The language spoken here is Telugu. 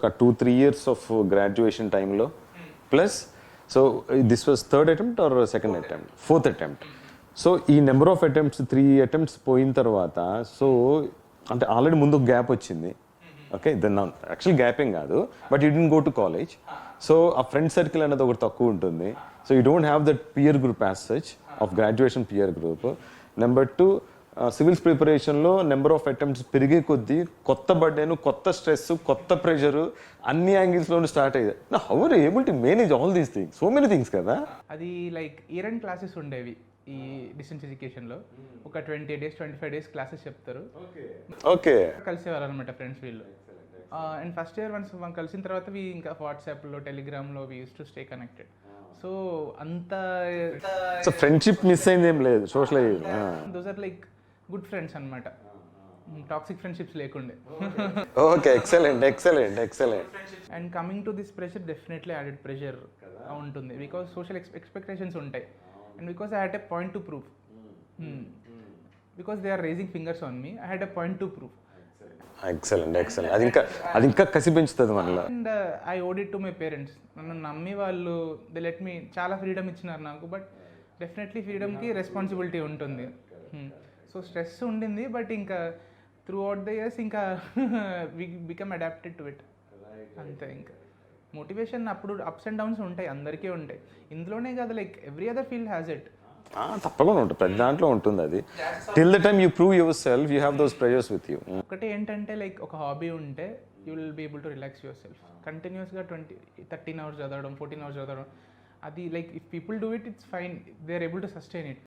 ఒక 2-3 years of graduation టైంలో plus so this was third attempt are second attempt, fourth attempt. So ఈ నెంబర్ ఆఫ్ అటెంప్ట్స్ 3 attempts పోయిన తర్వాత సో అంటే ఆల్రెడీ ముందు గ్యాప్ వచ్చింది. ఓకే, దెన్ యాక్చువల్ గ్యాపింగ్ కాదు, but you don't go to college. So ఆ ఫ్రెండ్ సర్కిల్ అనేది ఒకటి తక్కువ ఉంటుంది. So you don't have that peer group as such of graduation peer group. Number 2, civils ప్రిపరేషన్లో నెంబర్ ఆఫ్ అటెంప్ట్స్ పెరిగే కొద్దీ కొత్త బర్డెన్, కొత్త స్ట్రెస్, కొత్త ప్రెషరు అన్ని యాంగిల్స్లోనూ స్టార్ట్ అయ్యాయి. How are able to manage all these things, so many things కదా. అది లైక్ ఇయర్ అండ్ క్లాసెస్ ఉండేవి ఈ డిస్టెన్స్ ఎడ్యుకేషన్లో. ఒక 20 days 25 days క్లాసెస్ చెప్తారు. ఓకే, కలిసేవారు అనమాట ఫ్రెండ్స్ వీళ్ళు. అండ్ ఫస్ట్ ఇయర్ వన్స్ మనం కలిసిన తర్వాత ఇంకా వాట్సాప్లో, టెలిగ్రామ్లో we use to stay connected. So అంత ఫ్రెండ్షిప్ మిస్ అయింది ఏం లేదు, social. Those are like good friends అనమాట, టాక్సిక్ ఫ్రెండ్షిప్స్ లేకుండే. Okay, excellent excellent excellent. And coming to this pressure, definitely added pressure ఉంటుంది బికాస్ సోషల్ ఎక్స్పెక్టేషన్స్ ఉంటాయి. And because I had a point to prove, because they are raising fingers on me, I had a point to prove. Excellent excellent. అది ఇంకా కసి పెంచుతుంది మనలో. And I owed it to my parents. నన్ను నమ్మి వాళ్ళు దే లెట్ మీ చాలా ఫ్రీడమ్ ఇచ్చినారు నాకు. బట్ డెఫినెట్లీ ఫ్రీడమ్కి రెస్పాన్సిబిలిటీ ఉంటుంది. సో స్ట్రెస్ ఉండింది, బట్ ఇంకా త్రూ అవుట్ ద ఇయర్స్ ఇంకా we become adapted to it అంతే. ఇంకా మోటివేషన్ అప్పుడు అప్స్ అండ్ డౌన్స్ ఉంటాయి, అందరికీ ఉంటాయి. ఇందులోనే కాదు, like every other field has it. తప్పకుండా ఉంటుంది, ప్రతి దాంట్లో ఉంటుంది అది. Till the time you prove yourself, you have those pressures with you. ఒకటి ఏంటంటే లైక్ ఒక హాబీ ఉంటే you will be able to relax yourself. కంటిన్యూస్గా 13 hours చదవడం, 14 hours చదవడం, అది like if people do it, it's fine, they are able to sustain it.